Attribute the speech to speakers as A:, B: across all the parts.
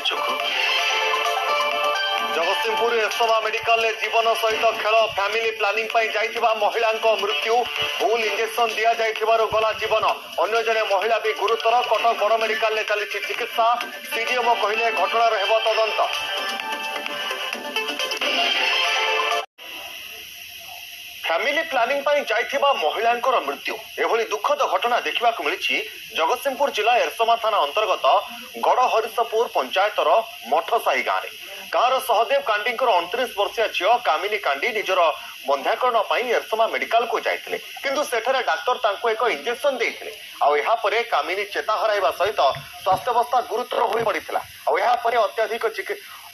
A: चोख
B: जगतसिंहपुर एरसमा मेडिकल जीवन सहित खेल फैमिली प्लानिंग जाइथिबा महिला मृत्यु भूल इंजेक्शन दिया जाइथिबारु गला जीवन अन्य जने महिला भी गुरुतर कटक बड़ मेडिकल चली चिकित्सा सीडीएमओ कहले घटनार हेब तदंत फैमिली प्लानिंग जाइथिबा महिलांकर मृत्यु एभली दुखद घटना देखा मिली जगतसिंहपुर जिला एरसमा थाना अंतर्गत गड़हरिशपुर पंचायतर मठसाही गाँव में गाँवर सहदेव कांडी 29 वर्षीय झील कामिनी कांडी निजर बंध्याकरण एरसमा मेडिकल को जाइथिले किंतु सेठारे डाक्टर तांको एक इंजेक्शन देइथिले आउ एहा परे कामिनी चेता हराइबा सहित स्वास्थ्यावस्था गुरुतर होई पड़िथिला आउ एहा परे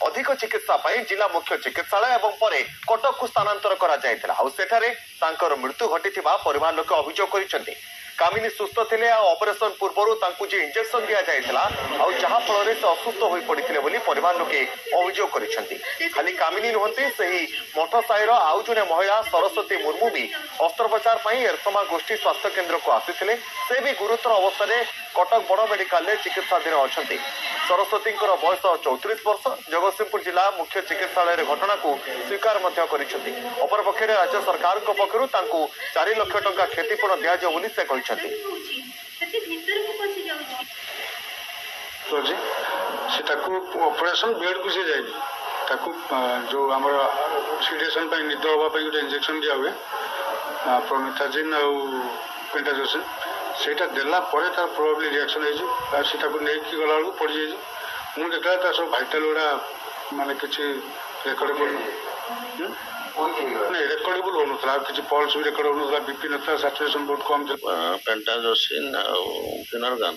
B: अधिक चिकित्सा जिला मुख्य चिकित्सालय एवं परे कटक को स्थानांतर करा जायथिला आउ सेठारे तांकर मृत्यु घटिथिबा परिवार लोक अभियोग करिसेंती कामिनी सुस्थ थिले आ ऑपरेशन पूर्व तांकु जे इंजेक्शन दिया जायथिला आउ जहा फल से असुस्थ होई पड़िथिले बोली परिवार लोके अभियोग करिसेंती खाली कामिनी नुहंती सही मठसाहीर आउ जने महिला सरस्वती मुर्मू भी अस्त्रोपचार पई एरसमा गोष्ठी स्वास्थ्य केन्द्र को आसीथिले से भी गुरुतर अवस्था कटक बड़ मेडिकल चिकित्साधीन अच्छा सरस्वती बयस 34 वर्ष जगतसिंहपुर जिला मुख्य चिकित्सालय घटना को स्वीकार अपरपक्ष राज्य सरकार पक्षर 4 लाख टंका क्षतिपूरण दि जाए से कहते
C: ऑपरेशन बेड को जाए जो आम सीडेसन निद हाँपाई गोटे इंजेक्शन दिया हुए प्रोमिथाजिन आ पेंटाजोसिन सेटा देला परे तार प्रोबेबली रिएक्शन है सीटा को लेकिन गला बेलू पड़ जाए मुझे देखा था सब भाइटाल गुड़ा माने किसी रेकर्डेबल नहीं रेकर्डेबल हो कि पल्स भी रेकर्ड हो बीपी ना सैचुरेशन बहुत कम
A: पेंटाजोसिन फिनरगान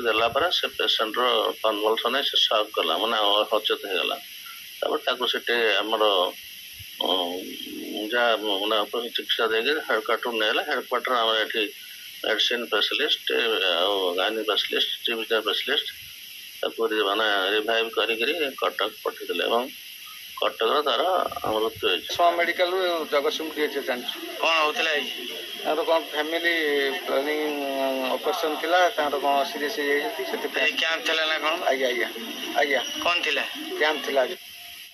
A: देला पर से पेशेंट कन्वल्सन से शॉक गला माने हचेत हो गला से आमर जहाँ माने चिकित्सा देके हेडक्वार्टर नेला हेडक्वार्टर आम ये medicine specialist gynae specialist TB specialist माने रिवाइव करी कटक पठेदेले कटक तार मृत्यु
D: मेडिकल जगतसिंहपुर
A: कौन होता
D: तार कौन फैमिली प्लानिंग ऑपरेशन थिला तार कौन सीरियस हो जाती
A: कैंप थिला ना कौन
D: आज्ञा आज्ञा आज्ञा
A: कौन थिला
D: कैंप थिला